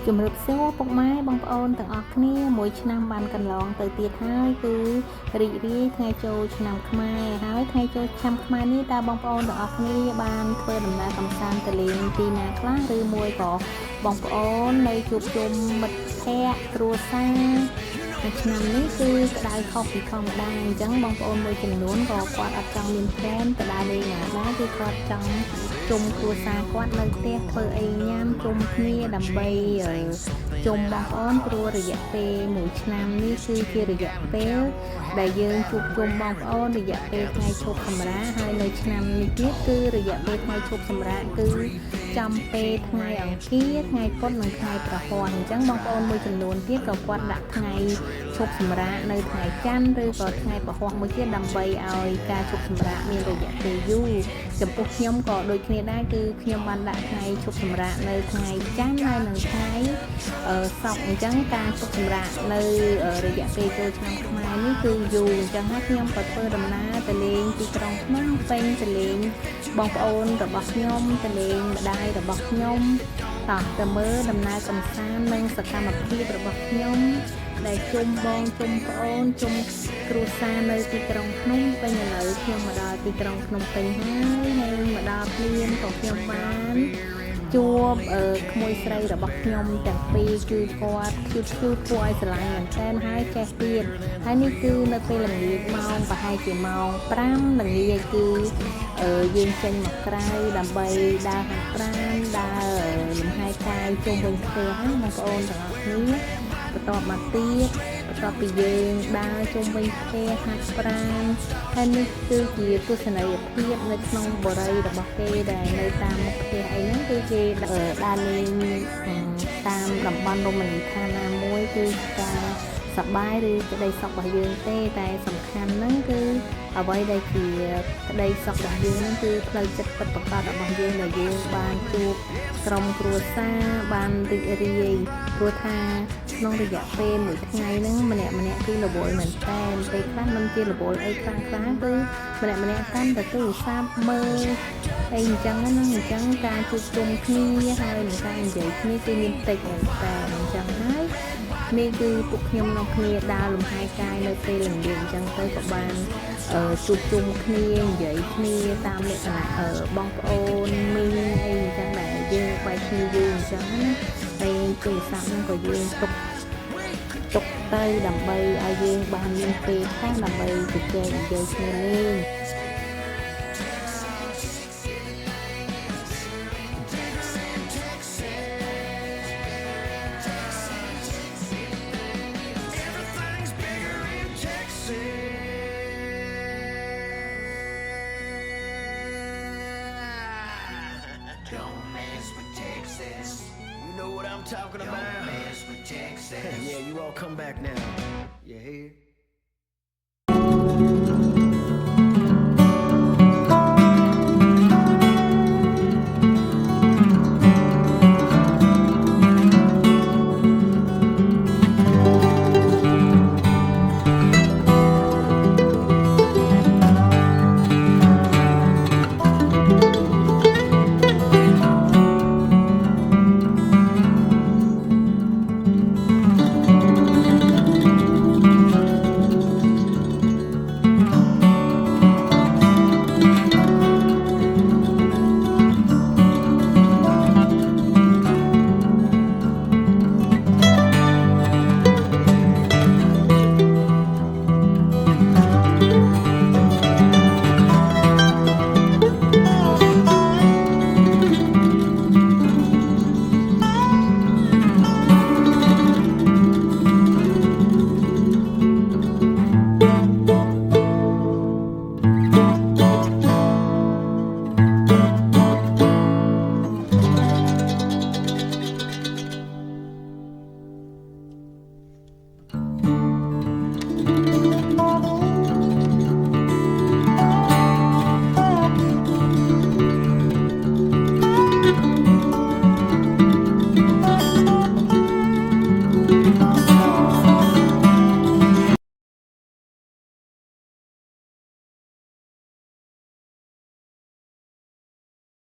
ជំរាបសួរពុកម៉ែបងប្អូនទាំងអស់គ្នាមួយឆ្នាំបានកន្លងទៅទៀតហើយគឺរីករាយថ្ងៃចូលឆ្នាំខ្មែរហើយថ្ងៃចូលឆ្នាំខ្មែរនេះតើបងប្អូនទាំងអស់គ្នាបានធ្វើដំណើរកម្សាន្តទៅលេងទីណាខ្លះឬមួយក៏បងប្អូននៅជួបជុំមិត្តភ័ក្តិគ្រួសារឆ្នាំនេះគឺក្តៅខុសពីធម្មតាអញ្ចឹងបងប្អូនមួយចំនួនក៏គាត់អត់ចង់មានផែនទៅដើរលេងណាដែរគឺគាត់ចង់ជុំគ្រួសារគាត់នៅផ្ទះធ្វើអីញ៉ាំជុំគ្នាដើម្បីជុំបងប្អូនព្រោះរយៈពេល1ឆ្នាំនេះគឺជារយៈពេលដែលយើងជួបជុំបងប្អូនរយៈពេលថ្ងៃឈប់សម្រាកហើយនៅឆ្នាំនេះទៀតគឺរយៈពេលថ្ងៃឈប់សម្រាកគឺចំពេលថ្ងៃអង្គារថ្ងៃពុធនិងថ្ងៃប្រហ័នអញ្ចឹងបងប្អូនមួយចំនួនទៀតក៏គាត់ដាក់ថ្ងៃឈប់សម្រាកនៅថ្ងៃច័ន្ទឬក៏ថ្ងៃពហុមួយទៀតដើម្បីឲ្យការឈប់សម្រាកមានរយៈពេលយូរចំពោះខ្ញុំក៏ដូចគ្នាដែរគឺខ្ញុំបានដាក់ថ្ងៃឈប់សម្រាកនៅថ្ងៃច័ន្ទហើយនិងថ្ងៃសុក្រអញ្ចឹងការឈប់សម្រាកនៅរយៈពេលចូលឆ្នាំខ្មែរនេះគឺយូរអញ្ចឹងហើយខ្ញុំក៏ធ្វើដំណើរទៅលេងទីក្រុងភ្នំពេញទៅលេងបងប្អូនរបស់ខ្ញុំទៅលេងម្ដាយរបស់ខ្ញុំតោះទៅមើលដំណើរកម្សាន្តនិងសកម្មភាពរបស់ខ្ញុំដែលជុំបងជុំប្អូនជុំគ្រួសារនៅទីក្រុងភ្នំពេញឥឡូវខ្ញុំមកដល់ទីក្រុងភ្នំពេញហើយមកដល់ភ្លាមក៏ខ្ញុំបានជួបក្មួយស្រីរបស់ខ្ញុំទាំងពីរគឺគាត់គួរឲ្យស្រឡាញ់មែនទែនហើយចេះទៀតហើយនេះគឺនៅពេលល្ងាចម៉ោងប្រហែលជាម៉ោង5ល្ងាចគឺយើងចេញមកក្រៅដើម្បីដើរហាត់ប្រាណដើរលំហែកាយជុំវិញផ្ទះហ្នឹងបងប្អូនទាំងអស់គ្នាបន្ទាប់មកទៀតបន្ទាប់ពីយើងដើរជុំវិញផ្ទះហាត់ប្រាណហើយនេះគឺជាទស្សនីយភាពនៅក្នុងបរិយារបស់គេដែលនៅតាមមុខផ្ទះអីហ្នឹងគឺគេដើរលេងតាមតំបន់រមណីយដ្ឋានណាមួយគឺការសប្បាយឬក្តីសុខរបស់យើងទេតែសំខាន់ហ្នឹងគឺអ្វីដែលជាក្តីសុខរបស់យើងហ្នឹងគឺផ្លូវចិត្តពិតប្រាកដរបស់យើងដែលយើងបានជួបក្រុមគ្រួសារបានរីករាយព្រោះថាក្នុងរយៈពេលមួយថ្ងៃហ្នឹងម្នាក់គឺរវល់មែនតើពេលខ្លះមិនជារវល់អីខ្លាំងៗគឺម្នាក់កាន់តែទូរស័ព្ទមើលអីអញ្ចឹងណាអញ្ចឹងការជួបជុំគ្នាហើយនឹងការនិយាយគ្នាគឺមានតិចមែនតើអញ្ចឹងហើយនេះគឺពួកខ្ញុំនាំគ្នាដើរលំហែកាយនៅពេលល្ងាចអញ្ចឹងទៅក៏បានជួបជុំគ្នានិយាយគ្នាតាមលក្ខណៈបងប្អូនមីងអីអញ្ចឹងដែលយើងបែកគ្នាយូរអញ្ចឹងណាហើយទូរស័ព្ទហ្នឹងក៏យើងទុកទៅដើម្បីឲ្យយើងបានមានពេលខ្លះដើម្បីជជែកនិយាយគ្នាលេងDon't mess with Texas. You know what I'm talking about? Don't mess with Texas. Yeah, you all come back now. You hear?